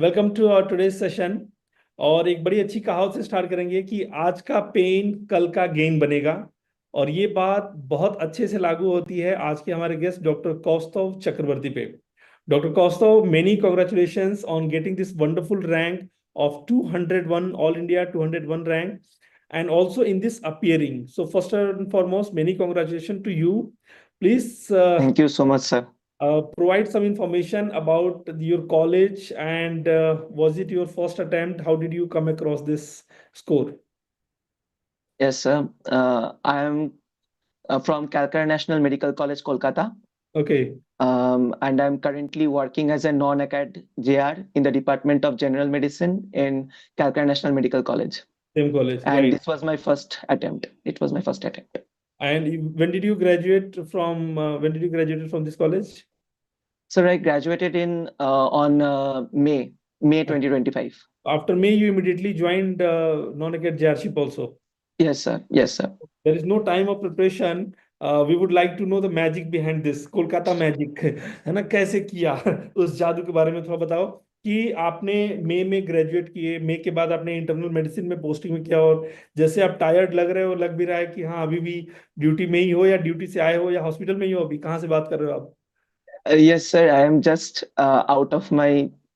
Welcome to our today's session. और एक बड़ी अच्छी कहावत से स्टार्ट करेंगे कि आज का पेन कल का गेन बनेगा। और ये बात बहुत अच्छे से लागू होती है आज के हमारे गेस्ट डॉक्टर कौस्तव चक्रवर्ती पे। Doctor Kaustav, many congratulations on getting this wonderful rank of 201 all India 201 rank, and also in this appearing. So first and foremost, many congratulations to you. Please Thank you so much, sir. provide some information about your college, and was it your first attempt? How did you come across this score? Yes, sir. I am from Calcutta National Medical College, Kolkata, Okay, and I'm currently working as a non-acad JR in the Department of General Medicine in Calcutta National Medical College. same college, And right? this was my first attempt. It was my first attempt. And when did you graduate from? When did you graduate from this college? So I graduated in on May 2025. After May, you immediately joined non-acad JRship also. Yes, sir. Yes, sir. There is no time of preparation. We would like to know the magic behind this Kolkata magic है ना, कैसे किया उस जादू के बारे में थोड़ा बताओ कि आपने मई में ग्रेजुएट किए, मई के बाद आपने इंटरनल मेडिसिन में पोस्टिंग में किया, और जैसे आप टायर्ड लग रहे हो, लग भी रहा है कि हाँ अभी भी ड्यूटी में ही हो, या ड्यूटी से आए हो, या हॉस्पिटल में ही हो, अभी कहाँ से बात कर रहे हो आप? Yes, sir. I am just out of my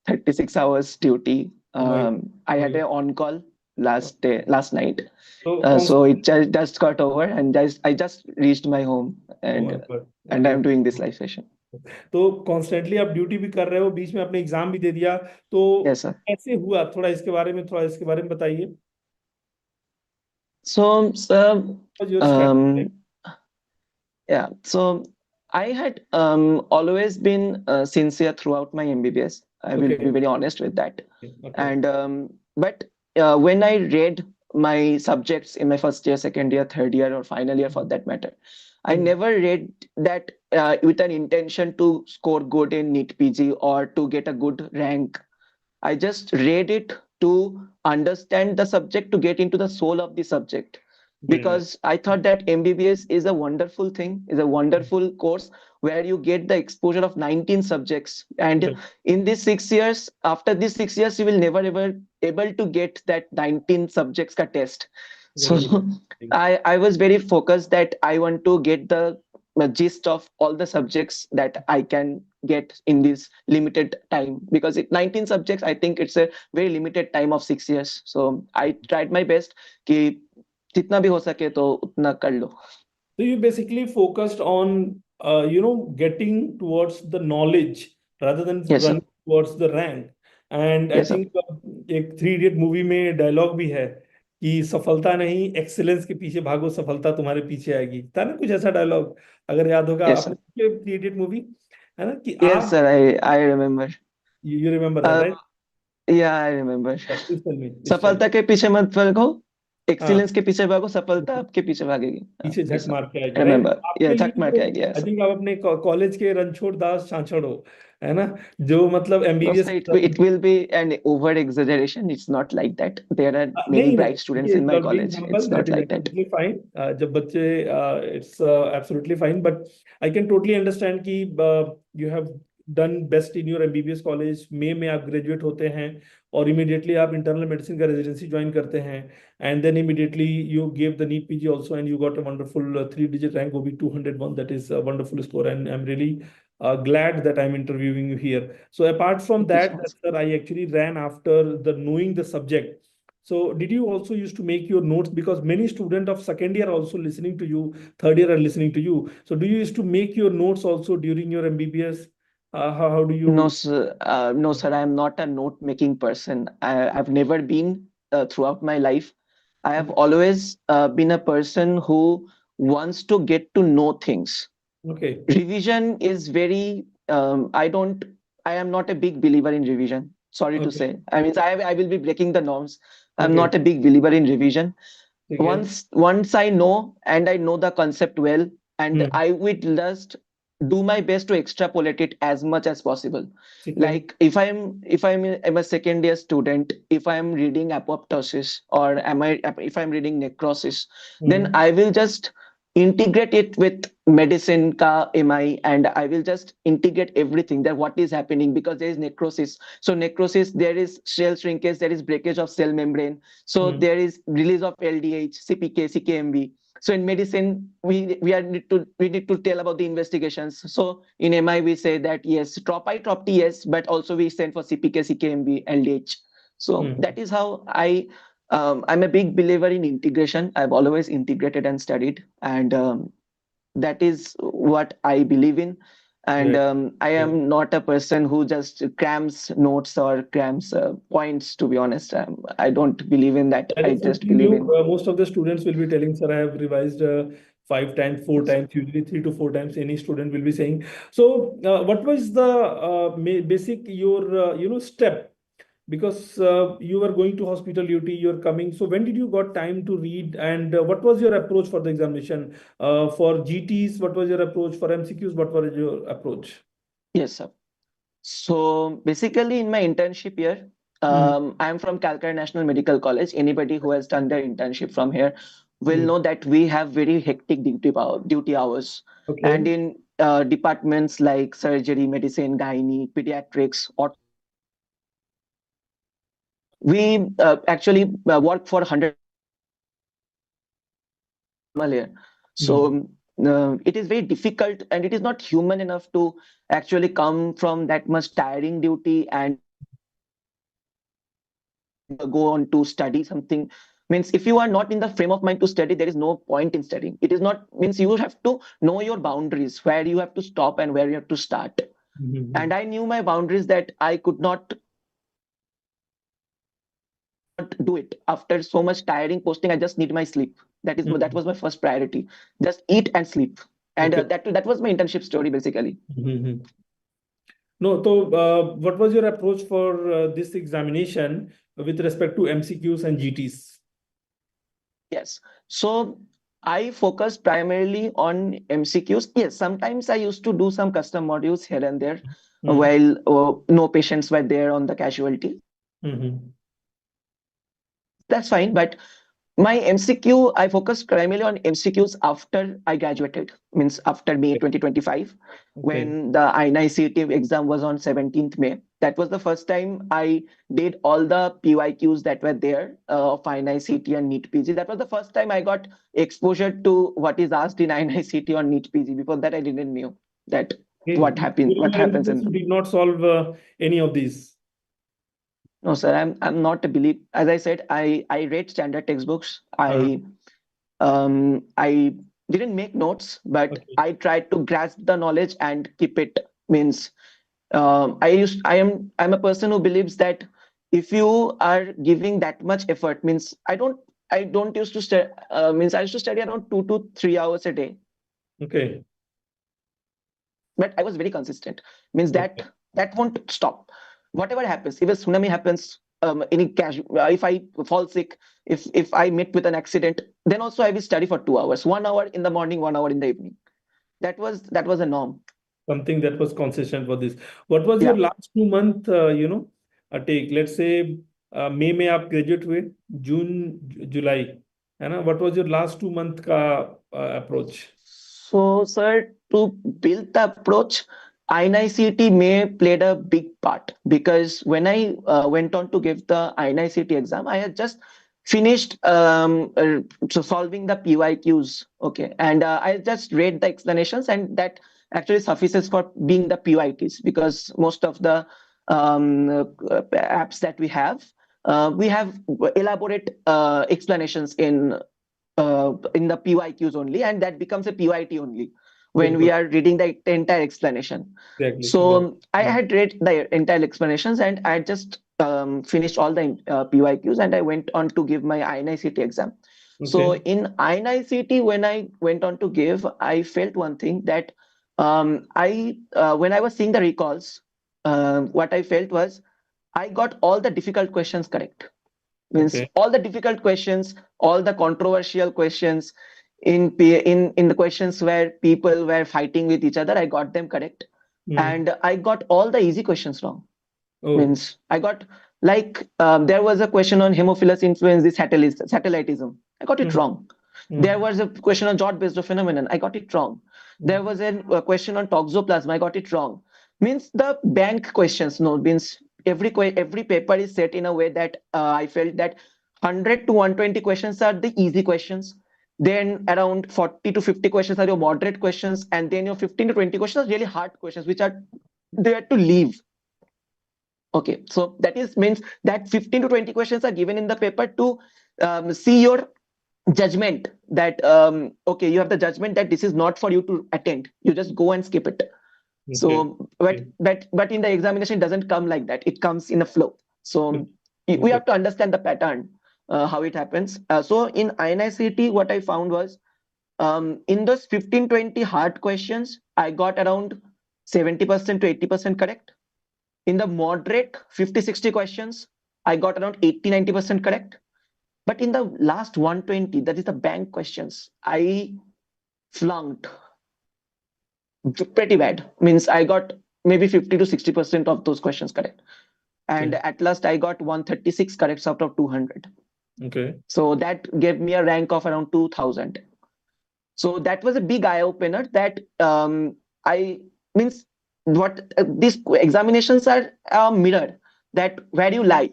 36 hours duty. Nice, I had nice. a on call last night. तो So it just got over, and I just reached my home, and I'm doing this live session. तो constantly आप duty भी कर रहे हो, बीच में आपने exam भी दे दिया, तो Yes, sir. कैसे हुआ, थोड़ा इसके बारे में बताइए। So, sir, Was your strategy? um, yeah. So I had always been sincere throughout my MBBS. I will be Okay. very honest with that. Okay. And but when I read my subjects in my first year, second year, third year, or final year for that matter, I never read that with an intention to score good in NEET PG or to get a good rank. I just read it to understand the subject, to get into the soul of the subject. Very nice. Because I thought that MBBS is a wonderful thing, is a wonderful course where you get the exposure of 19 subjects. And in these 6 years, after these 6 years, you will never ever able to get that 19 subjects ka test. So Very good. I was very focused that I want to get the gist of all the subjects that I can get in this limited time, because 19 subjects, I think it's a very limited time of 6 years. So I tried my best कि जितना भी हो सके तो उतना कर लो. So you basically focused on, getting towards the knowledge rather than Yes, sir. running towards the rank. And I Yes, sir. think एक three idiot movie में डायलॉग भी है कि सफलता नहीं, एक्सीलेंस के पीछे भागो, सफलता तुम्हारे पीछे आएगी, था ना कुछ ऐसा डायलॉग, अगर याद होगा Yes, आपने sir. थ्री इडियट मूवी, है ना, कि Yes, आप, sir. I remember. You remember that, Uh, right? yeah, I remember. Please tell me, please tell. सफलता के पीछे मत भागो, हाँ, एक्सीलेंस के पीछे भागो, सफलता आपके पीछे भागेगी. पीछे झक Yes, sir. मार के आएगी, I राइट? remember. आपके Yeah, लिए झक मार तो के आएगी. Yes, आई sir. थिंक आप अपने कॉलेज के रणछोड़ दास छाछड़ हो, है ना, जो मतलब No, MBBS. sir, it will be an over exaggeration. It's not like that. There are many नहीं नहीं, bright students देखिए, in you my are being college. Humble, It's that not is like that. Absolutely fine. जब बच्चे, it's absolutely fine, but I can totally understand कि you have done best in your MBBS college. मई में आप graduate होते हैं और immediately आप इंटरनल मेडिसिन का रेजिडेंसी ज्वाइन करते हैं, and then immediately you give the NEET PG also, and you got a wonderful three digit rank, वो भी 201, that is a wonderful score, and I am really glad that I'm interviewing you here. So apart from Thank you so that, much. sir, I actually ran after the knowing the subject. So did you also used to make your notes, because many students of second year are also listening to you, third year are listening to you. So do you used to make your notes also during your MBBS? How do you? No, sir. No, sir. I am not a note-making person. I've never been throughout my life. I have always been a person who wants to get to know things. Okay. Revision is very. I am not a big believer in revision. Sorry to Okay. say. I mean, I will be breaking the norms. I'm Okay. not a big believer in revision. Okay. Once I know, and I know the concept well, and Hmm. I will just do my best to extrapolate it as much as possible. Okay. Like I'm a second year student, if I'm reading apoptosis, or if I'm reading necrosis, then Hmm. I will just integrate it with medicine ka MI, and I will just integrate everything that what is happening, because there is necrosis. So necrosis, there is cell shrinkage, there is breakage of cell membrane. So there is release of LDH, CPK, CKMB. So in medicine, we need to tell about the investigations. So in MI, we say that yes, trop T, yes, but also we send for CPK, CKMB, LDH. So that is how I'm a big believer in integration. I've always integrated and studied, and that is what I believe in. And Right. I Right. am not a person who just crams notes or crams points, to be honest. I don't believe in that. I I listen just to believe you. in. Most of the students will be telling, "Sir, I have revised 5 times, 4 times, usually 3 to 4 times." Any student will be saying. So, what was the basic your step? Because you were going to hospital duty, you're coming. So when did you got time to read, and what was your approach for the examination? For GTs, what was your approach? For MCQs, what was your approach? Yes, sir. So basically, in my internship year, Mm. I'm from Calcutta National Medical College. Anybody who has done their internship from here will Mm. know that we have very hectic duty hours. And Okay. in departments like surgery, medicine, gynae, pediatrics, or we actually work for 100 here. Mm. So it is very difficult, and it is not human enough to actually come from that much tiring duty and go on to study something. Means if you are not in the frame of mind to study, there is no point in studying. It is not, means you have to know your boundaries, where you have to stop and where you have to start. And Mhm. I knew my boundaries, that I could not do it after so much tiring posting. I just need my sleep. That Mhm. was my first priority. Just eat and sleep. And Okay. that was my internship story basically. Mhm. No, so what was your approach for this examination with respect to MCQs and GTs? Yes. So I focus primarily on MCQs. Yes, sometimes I used to do some custom modules here and there Mm. while no patients were there on the casualty. Mhm. That's fine. But my MCQ, I focused primarily on MCQs after I graduated, means after May Okay. 2025, Okay. when the INICET exam was on 17th May. That was the first time I did all the PYQs that were there of INICET and NEET PG. That was the first time I got exposure to what is asked in INICET on NEET PG. Before that, I didn't know that Okay. what During your happens in examination, them. you did not solve any of these. No, sir, I'm not a believe. As I said, I read standard textbooks. Uh-huh. I didn't make notes, but Okay. I tried to grasp the knowledge and keep it. Means I'm a person who believes that if you are giving that much effort, means I don't used to study. Means I used to study around 2 to 3 hours a day, Okay. but I was very consistent. Means Okay. that won't stop. Whatever happens, if a tsunami happens, any cash, if I fall sick, if I meet with an accident, then also I will study for 2 hours, 1 hour in the morning, 1 hour in the evening. That was a norm. Something that was consistent for this. What was your Yeah. last 2 month, take? Let's say मई में आप graduate हुए, जून जुलाई, है ना? What was your last 2 month का approach? So, sir, to build the approach, INICET may played a big part, because when I went on to give the INICET exam, I had just finished so solving the PYQs. Okay, and I just read the explanations, and that actually suffices for being the PYQs, because most of the apps that we have elaborate explanations in the PYQs only, and that becomes a PYT only when Good, we good. are reading the entire explanation. Exactly, So exactly. I Mm. had read the entire explanations, and I just finished all the PYQs, and I went on to give my INICET exam. So Okay. in INICET, when I went on to give, I felt one thing, that I when I was seeing the recalls, what I felt was I got all the difficult questions correct. Means Okay. all the difficult questions, all the controversial questions, in the questions where people were fighting with each other, I got them correct. Mm. And I got all the easy questions wrong. Oh. Means I got, like, there was a question on hemophilus influenzae satellitism. I got it Mm. wrong. There was a question on Jot-based phenomenon. I got it wrong. There was a question on toxoplasma. I got it wrong. Means the bank questions. No, means every paper is set in a way that I felt that 100 to 120 questions are the easy questions. Then around 40 to 50 questions are your moderate questions, and then your 15 to 20 questions are really hard questions, which are there to leave. Okay, so that is means that 15 to 20 questions are given in the paper to see your judgment that okay, you have the judgment that this is not for you to attend, you just go and skip it. So but in the examination it doesn't come like that, it comes in a flow. So we have to understand the pattern, how it happens. So in INICET what I found was in those 15-20 hard questions I got around 70% to 80% correct. In the moderate 50-60 questions I got around 80-90% correct. But in the last 120, that is the bank questions, I flunked pretty bad. Means I got maybe 50 to 60% of those questions correct. And at last I got 136 corrects out of 200. Okay. So that gave me a rank of around 2000. So that was a big eye opener that I means what these examinations are a mirror that where you lie.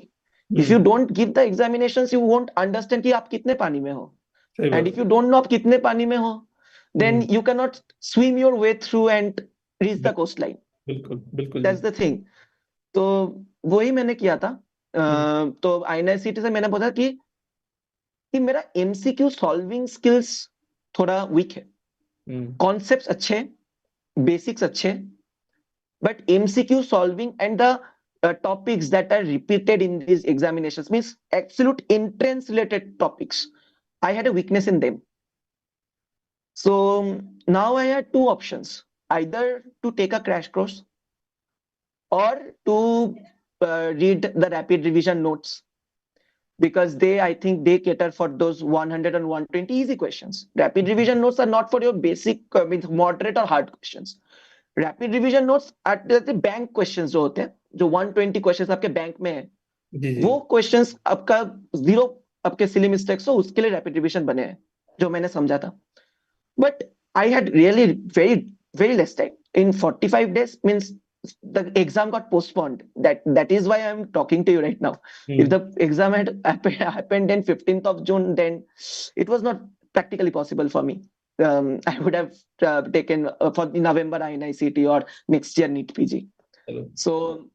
If you don't give the examinations, you won't understand कि आप कितने पानी में हो. And if you don't know आप कितने पानी में हो, then you cannot swim your way through and reach the coastline. बिल्कुल बिल्कुल. That's the thing. तो वही मैंने किया था. तो INICET से मैंने बोला कि मेरा MCQ सॉल्विंग स्किल्स थोड़ा वीक है. कॉन्सेप्ट्स अच्छे, बेसिक्स अच्छे, but MCQ solving and the topics that are repeated in these examinations, means absolute entrance related topics, I had a weakness in them. So now I had two options, either to take a crash course or to read the rapid revision notes, because I think they cater for those 100 and 120 easy questions. Rapid revision notes are not for your basic means moderate or hard questions. Rapid revision notes at bank questions जो होते हैं, जो 120 questions आपके bank में है, वो questions आपका 0 आपके सिली मिस्टेक्स हो, उसके लिए रैपिड रिवीजन बने हैं, जो मैंने समझा था. But I had really very less time. In 45 days means the exam got postponed. That is why I'm talking to you right now. If the exam had happened in 15th of June, then it was not practically possible for me. I would have taken for the November INICET or next year NEET PG. So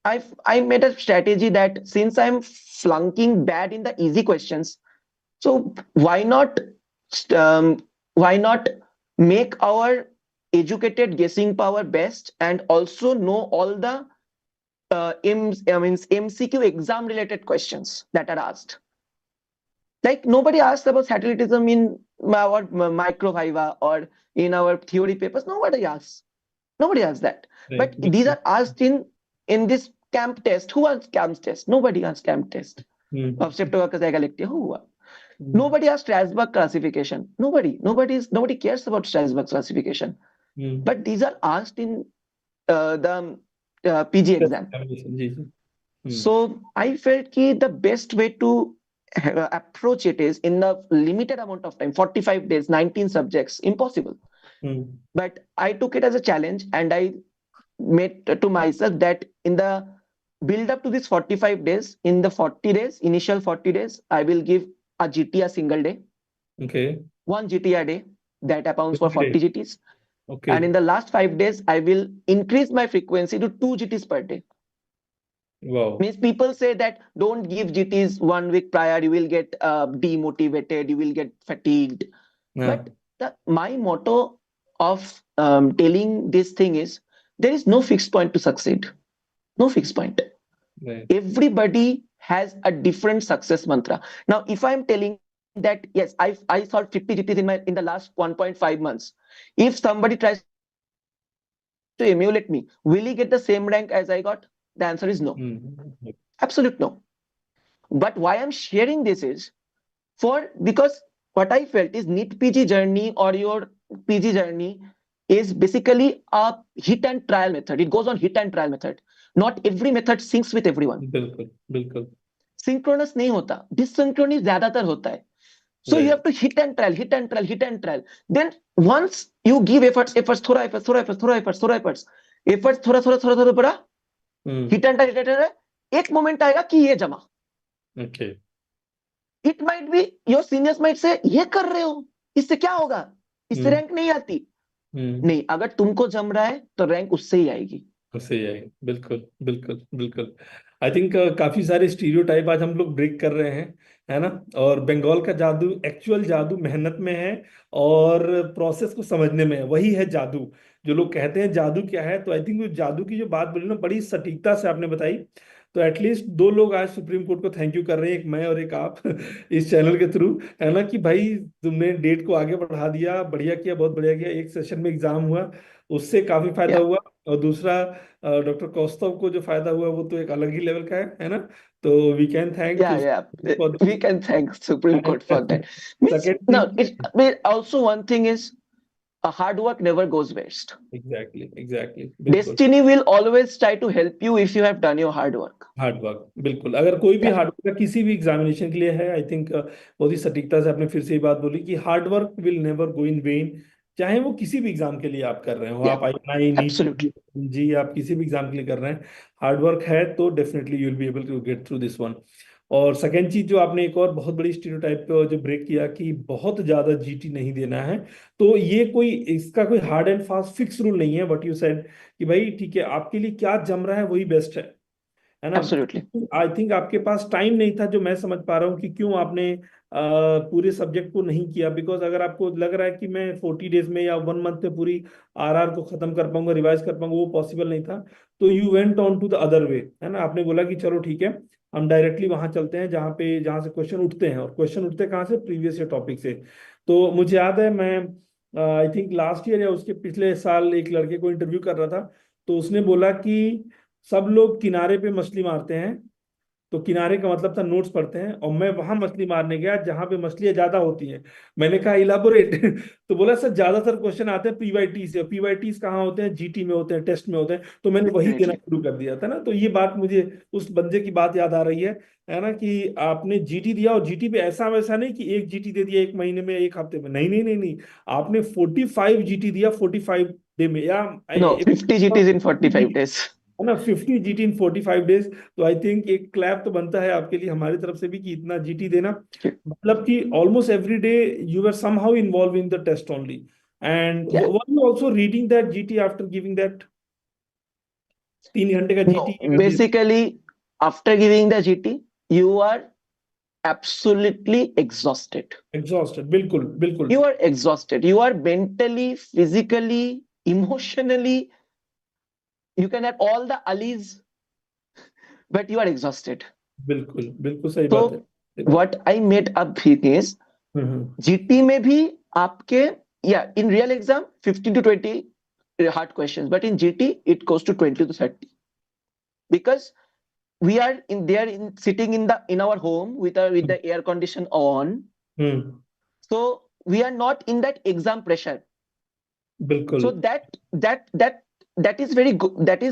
I made a strategy that since I'm flunking bad in the easy questions, so why not make our educated guessing power best and also know all the MCQ exam related questions that are asked. Like nobody asked about satellitism in our microviva or in our theory papers. Nobody asks that. Right. But these are asked in this camp test. Who asked camp test? Nobody asked camp test. Nobody asked Strasbourg classification. Nobody cares about Strasbourg classification. But these are asked in the PG exam. So I felt that the best way to approach it is in the limited amount of time, 45 days, 19 subjects, impossible. But I took it as a challenge, and I made to myself that in the build up to this 45 days, in the 40 days, initial 40 days, I will give a GT a single day. Okay. 1 GT a day, that accounts for 40 GTs. Okay. And in the last 5 days, I will increase my frequency to 2 GTs per day. Wow. Means people say that don't give GTs 1 week prior, you will get demotivated, you will get fatigued. Yeah. But my motto of telling this thing is, there is no fixed point to succeed. No fixed point. Right. Everybody has a different success mantra. Now, if I'm telling that, yes, I solved 50 GTs in the last 1.5 months. If somebody tries to emulate me, will he get the same rank as I got? The answer is no. Absolute no. But why I'm sharing this is because what I felt is NEET PG journey or your PG journey is basically a hit and trial method. It goes on hit and trial method. Not every method syncs with everyone. बिल्कुल. Synchronous नहीं होता. Dysynchronous ज्यादातर होता है. So you right. have to hit and trial, hit and trial, hit and trial. Then once you give efforts, थोड़ा efforts, थोड़ा efforts, थोड़ा efforts, थोड़ा efforts थोड़ा थोड़ा थोड़ा थोड़ा पड़ा, hit and trial, hit and trial, एक मोमेंट आएगा कि ये जमा. Okay. It might be your seniors might say ये कर रहे हो, इससे क्या होगा, इससे रैंक नहीं आती. नहीं, अगर तुमको जम रहा है तो रैंक उससे ही आएगी. सही है, बिल्कुल बिल्कुल बिल्कुल। आई थिंक काफी सारे स्टीरियोटाइप आज हम लोग ब्रेक कर रहे हैं, है ना। और बंगाल का जादू, एक्चुअल जादू मेहनत में है और प्रोसेस को समझने में है, वही है जादू। जो लोग कहते हैं जादू क्या है, तो आई थिंक वो जादू की जो बात बोली ना, बड़ी सटीकता से आपने बताई। तो एटलीस्ट दो लोग आज सुप्रीम कोर्ट को थैंक यू कर रहे हैं, एक मैं और एक आप इस चैनल के थ्रू, है ना, कि भाई तुमने डेट को आगे बढ़ा दिया, बढ़िया किया, बहुत बढ़िया किया। एक सेशन में एग्जाम हुआ, उससे काफी फायदा Yeah, हुआ। और दूसरा डॉक्टर कौस्तव को जो फायदा हुआ वो तो एक अलग ही लेवल का है ना। तो we can thank yeah. For We can thank Supreme Court for that. Means second no, thing. it. I mean, also one thing is, hard work never goes waste. Exactly exactly, बिल्कुल। Destiny will always try to help you if you have done your hard work. Hard work, बिल्कुल। अगर कोई भी Yeah, hard work किसी भी examination के लिए है, आई थिंक बहुत ही सटीकता से आपने फिर से ये बात बोली कि hard work will never go in when. चाहे वो किसी भी एग्जाम के लिए आप कर रहे हो, yeah, आप INI नीट absolutely. जी, आप किसी भी एग्जाम के लिए कर रहे हैं, हार्ड वर्क है तो definitely you will be able to get through this one. और सेकंड चीज जो आपने एक और बहुत बड़ी स्टीरियोटाइप पे जो ब्रेक किया कि बहुत ज्यादा GT नहीं देना है, तो ये कोई इसका कोई hard and fast fix rule नहीं है। व्हाट यू सेड कि भाई ठीक है, आपके लिए क्या जम रहा है वही बेस्ट है ना। Absolutely. आई थिंक आपके पास टाइम नहीं था, जो मैं समझ पा रहा हूँ कि क्यों आपने पूरे सब्जेक्ट को नहीं किया। बिकॉज अगर आपको लग रहा है कि मैं 40 डेज में या 1 मंथ में पूरी RR को खत्म कर पाऊंगा, रिवाइज कर पाऊंगा, वो पॉसिबल नहीं था। तो you went on to the other way, है ना। आपने बोला कि चलो ठीक है, हम डायरेक्टली वहां चलते हैं जहाँ से क्वेश्चन उठते हैं। और क्वेश्चन उठते कहाँ से, प्रीवियस ईयर टॉपिक से। तो मुझे याद है, मैं आई थिंक लास्ट ईयर या उसके पिछले साल एक लड़के को इंटरव्यू कर रहा था, तो उसने बोला कि सब लोग किनारे पे मछली मारते हैं, तो किनारे का मतलब था नोट्स पढ़ते हैं, और मैं वहां मछली मारने गया जहां पे मछलियां ज्यादा होती हैं। मैंने कहा इलाबोरेट तो बोला सर ज्यादातर क्वेश्चन आते हैं PYT से, और PYT कहाँ होते हैं, GT में होते हैं, टेस्ट में होते हैं। तो मैंने वही देना Definitely. शुरू कर दिया था ना। तो ये बात मुझे उस बंदे की बात याद आ रही है ना, कि आपने GT दिया, और GT पे ऐसा वैसा नहीं कि एक GT दे दिया 1 महीने में, 1 हफ्ते में, नहीं नहीं नहीं नहीं, आपने 45 GT दिया 45 डे में, या No, 50 GTs in 45 days. है ना, 50 GT इन 45 डेज। तो आई थिंक एक क्लैप तो बनता है आपके लिए हमारी तरफ से भी, कि इतना GT देना, मतलब कि almost every day you are somehow involve in the test only. And Yeah. Were you also reading that GT after giving that 3 घंटे का No, GT? basically, after giving the GT, you are absolutely exhausted. Exhausted, बिल्कुल बिल्कुल You are exhausted. You are mentally, physically, emotionally. You can have all the allies, but you are exhausted. बिल्कुल बिल्कुल सही बात है, So सही बात what I made up is है। GT में भी आपके, yeah, in real exam 15 to 20 hard questions, but in GT it goes to 20 to 30, because we are in there in sitting in our home with the air condition on, hmm, so we are not in that exam pressure. बिल्कुल So that is very good. That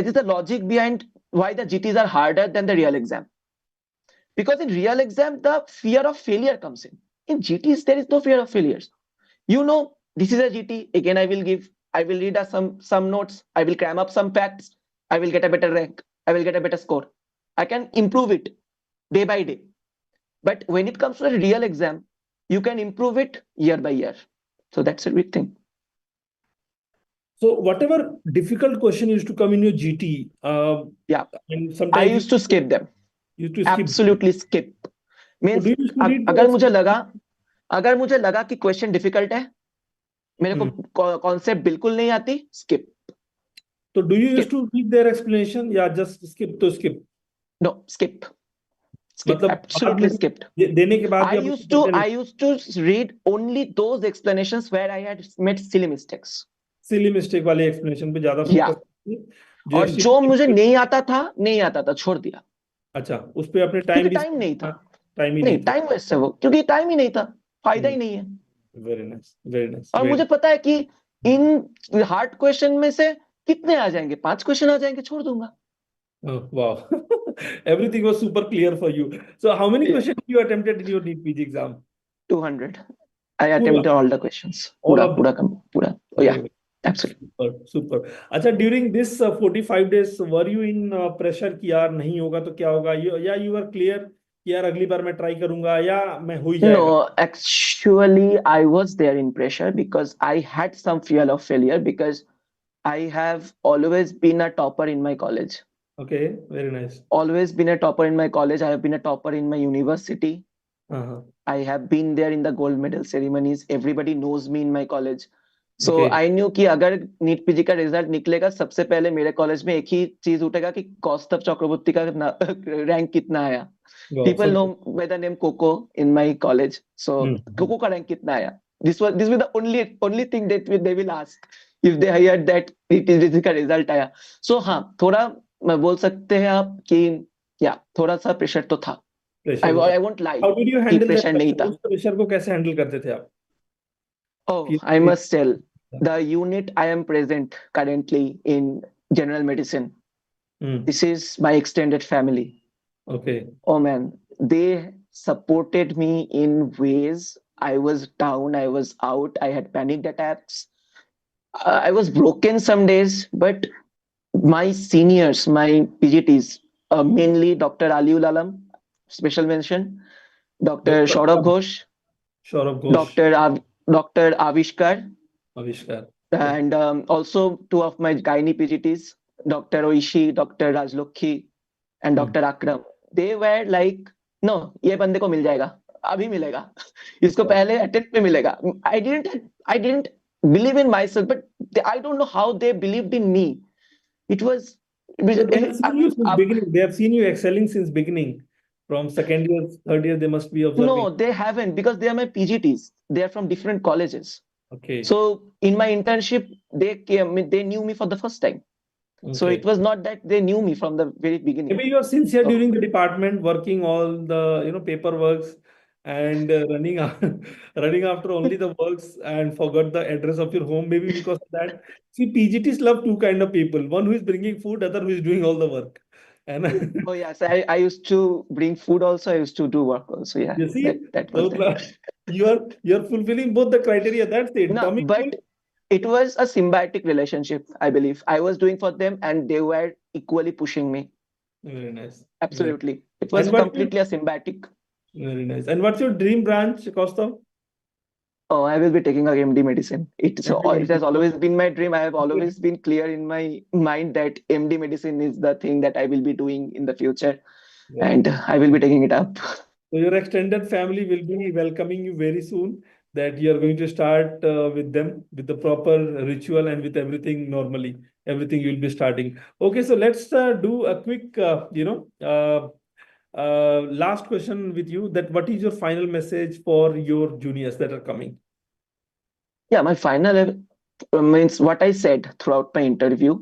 is the logic behind why the GTs are harder than the real exam. Because in real exam, the fear of failure comes in. In GTs, there is no fear of failures. You know, this is a GT. Again, I will read some notes. I will cram up some facts. I will get a better rank. I will get a better score. I can improve it day by day. But when it comes to a real exam, you can improve it year by year. So that's a big thing. So whatever difficult question used to come in your GT, Yeah. and I sometimes used to skip them. you used to skip. Absolutely skip. So Means do you used to read अगर those? मुझे लगा कि question difficult है, मेरे को concept बिल्कुल नहीं आती, skip. So do you used Skip. to read their explanation, या just skip to skip? No, skip. Skip. मतलब बाद में Absolutely skipped. देने के बाद भी I आप used उसको to पढ़ते नहीं? I used to read only those explanations where I had made silly mistakes. Silly mistake वाले एक्सप्लेनेशन पे ज्यादा Yeah. फोकस, जो और जो मुझे नहीं आता था, छोड़ दिया. अच्छा, उस पे अपने टाइम क्योंकि भी, टाइम नहीं था. टाइम ही नहीं, नहीं था। टाइम वेस्ट है वो, क्योंकि टाइम ही नहीं था, फायदा ही नहीं है. वेरी नाइस, वेरी नाइस, और मुझे पता है कि इन हार्ड क्वेश्चन में से कितने आ जाएंगे, 5 क्वेश्चन आ जाएंगे, छोड़ दूंगा. wow. Everything was super clear for you. So how many Yeah. questions you attempted in your NEET PG exam? 200. I पूरा attempted all the questions. All Pura, of pura, pura. Oh अरे yeah, absolutely. Super super. अच्छा, during this 45 days were you in pressure कि यार नहीं होगा तो क्या होगा, या यू आर क्लियर कि यार अगली बार मैं ट्राई करूंगा या मैं हो ही जाएगा? No, actually, I was there in pressure because I had some fear of failure because I have always been a topper in my college. Okay, very nice. Always been a topper in my college. I have been a topper in my university. हाँ हाँ। I have been there in the gold medal ceremonies. Everybody knows me in my college. So okay, I knew कि अगर NEET PG का result निकलेगा सबसे पहले मेरे college में एक ही चीज उठेगा कि कौस्तभ चक्रवर्ती का रैंक कितना आया. People know by the name Coco in my college. So Coco का रैंक कितना आया. This was the only thing that they will ask if they heard that NEET PG का रिजल्ट आया. So हाँ, थोड़ा मैं बोल सकते हैं आप कि या थोड़ा सा प्रेशर तो था. I प्रेशर था। won't lie how did you कि हैंडल दैट प्रेशर नहीं प्रेशर? था. उस प्रेशर को कैसे हैंडल करते थे आप? Oh, I must tell, the unit I am present currently in general medicine, this is my extended family. Okay, Oh man, they supported me in ways. I was down, I was out, I had panic attacks. I was broken some days, but my seniors, my PGTs, mainly Dr. Aliul Alam, special mention, Dr. Saurabh doctor Ghosh, Saurabh Ghosh, Dr. Dr. Avishkar, आविष्कार। and also two of my gynae PGTs, Dr. Oishi, Dr. Rajlokhi, and Dr. Akram. They were like, no, ये बंदे को मिल जाएगा, अभी मिलेगा, इसको पहले attempt में मिलेगा. I didn't believe in myself, but I don't know how they believed in me. It was, So they have seen you since I beginning. They have seen you excelling since beginning. From second year, third year, they must be observing. no, they haven't because they are my PGTs. They are from different colleges. Okay. So in my internship, they knew me for the first time. So Okay. it was not that they knew me from the very beginning. Maybe you are sincere So, during the department, working all the paperworks and running running after only the works and forgot the address of your home. Maybe because of that. See, PGTs love two kind of people: one who is bringing food, other who is doing all the work. And oh yes, I used to bring food also. I used to do work also. Yeah, you see, that was so there. you're fulfilling both the criteria. That's it. No, Coming but it was a symbiotic relationship, I believe. I was doing for them and they were equally pushing me. very nice. Absolutely. It was And what's your completely a symbiotic. very nice. And what's your dream branch, Koustuv? Oh, I will be taking a MD medicine. It has always been my dream. I have Okay. always been clear in my mind that MD medicine is the thing that I will be doing in the future, Very and nice. I will be taking it up. So your extended family will be welcoming you very soon. That you are going to start with them with the proper ritual and with everything normally. Everything you will be starting. Okay, so let's do a quick, last question with you. That what is your final message for your juniors that are coming? Yeah, my final means what I said throughout my interview.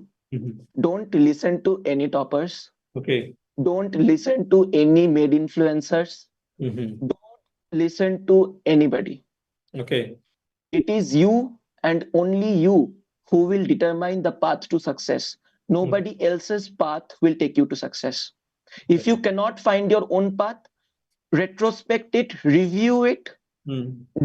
Don't listen to any toppers. Okay. Don't listen to any made influencers. Don't listen to anybody. Okay. It is you and only you who will determine the path to success. Nobody else's path will take you to success. If you cannot find your own path, retrospect it, review it,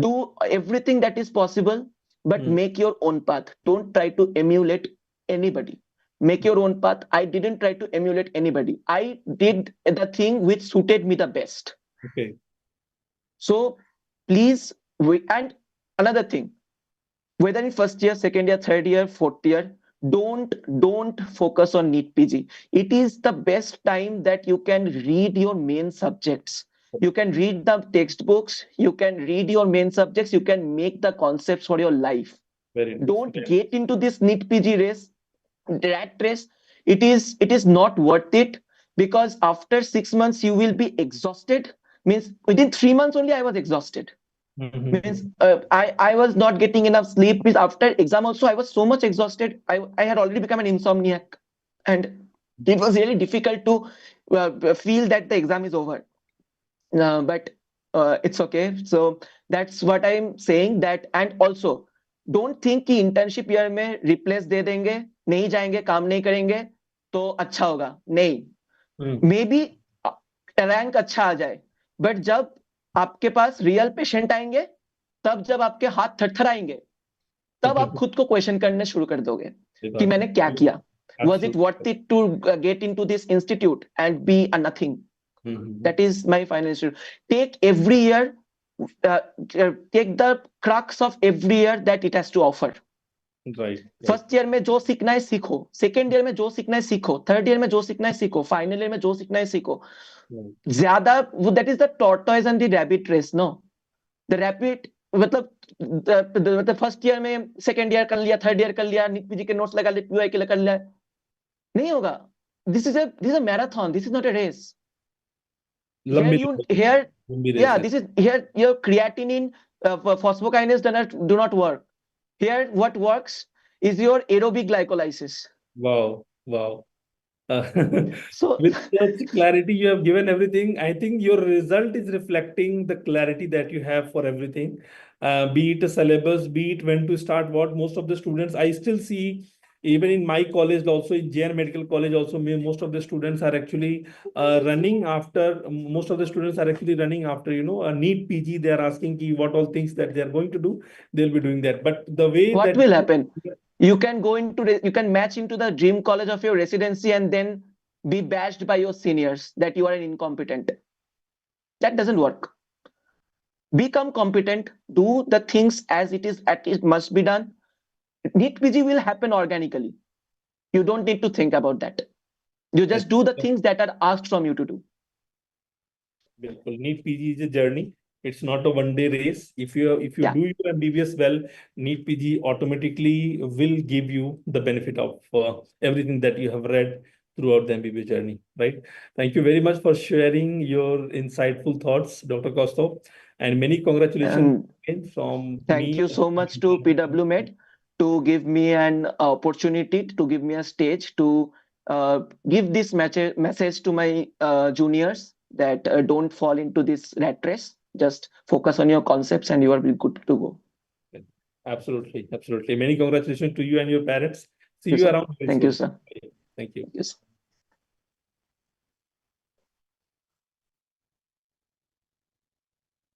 do everything that is possible, but make your own path. Don't try to emulate anybody. Make your own path. I didn't try to emulate anybody. I did the thing which suited me the best. Okay. So please, and another thing, whether in first year, second year, third year, fourth year, don't focus on NEET PG. It is the best time that you can read your main subjects. You can read the textbooks, you can read your main subjects, you can make the concepts for your life. Very nice. Don't get into this NEET PG race, rat race. It is not worth it because after 6 months you will be exhausted. Means within 3 months only I was exhausted. Means I was not getting enough sleep. Means after exam also I was so much exhausted. I had already become an insomniac, and it was really difficult to feel that the exam is over. But it's okay. So that's what I'm saying. That, and also don't think कि internship year में replace दे देंगे, नहीं जाएंगे, काम नहीं करेंगे तो अच्छा होगा. नहीं, maybe rank अच्छा आ जाए, but जब आपके पास रियल पेशेंट आएंगे, तब जब आपके हाथ थरथराएंगे, तब आप खुद को क्वेश्चन करने शुरू कर दोगे ये कि बात मैंने क्या है। किया. Was it worth Absolutely. it to get into this institute and be a nothing? Mm-hmm. That is my final institute. Take every year, take the crux of every year that it has to offer. Right, right. First year में जो सीखना है सीखो, second year में जो सीखना है सीखो, थर्ड ईयर में जो सीखना है सीखो, फाइनल ईयर में जो सीखना है सीखो. Right. ज्यादा, that is the tortoise and the rabbit race. No, the rabbit मतलब मतलब फर्स्ट ईयर में सेकेंड ईयर कर लिया, थर्ड ईयर कर लिया, नीट पीजी के नोट्स लगा लिया, पीवाई के कर लिया, नहीं होगा. This is a marathon, this is not a race. Here लंबी you लंबी here लंबी रेस yeah, है। this is here your creatinine, phosphokinase do not work. Here what works is your aerobic glycolysis. Wow, wow. So With such clarity you have given everything, I think your result is reflecting the clarity that you have for everything. Be it a syllabus, be it when to start what. Most of the students, I still see, even in my college, also in JN Medical College, also most of the students are actually running after. Most of the students are actually running after, a NEET PG. They are asking ki what all things that they are going to do. They'll be doing that. But the way what that will happen? You can you can match into the dream college of your residency and then be bashed by your seniors that you are an incompetent. That doesn't work. Become competent, do the things as it must be done. NEET PG will happen organically. You don't need to think about that. You I just do the things that are asked from you to do. बिल्कुल NEET PG is a journey. It's not a one day race. If you Yeah. do your MBBS well, NEET PG automatically will give you the benefit of everything that you have read throughout the MBBS journey, right? Thank you very much for sharing your insightful thoughts, Dr. Koustuv, and many congratulations And again from thank me. you so much to PWMed to give me an opportunity, to give me a stage to give this message to my juniors that don't fall into this rat race. Just focus on your concepts and you will be good to go. Absolutely, absolutely. Many congratulations to you and your parents. See Thank you, you sir. around very Thank you, soon. sir. Thank you. Yes.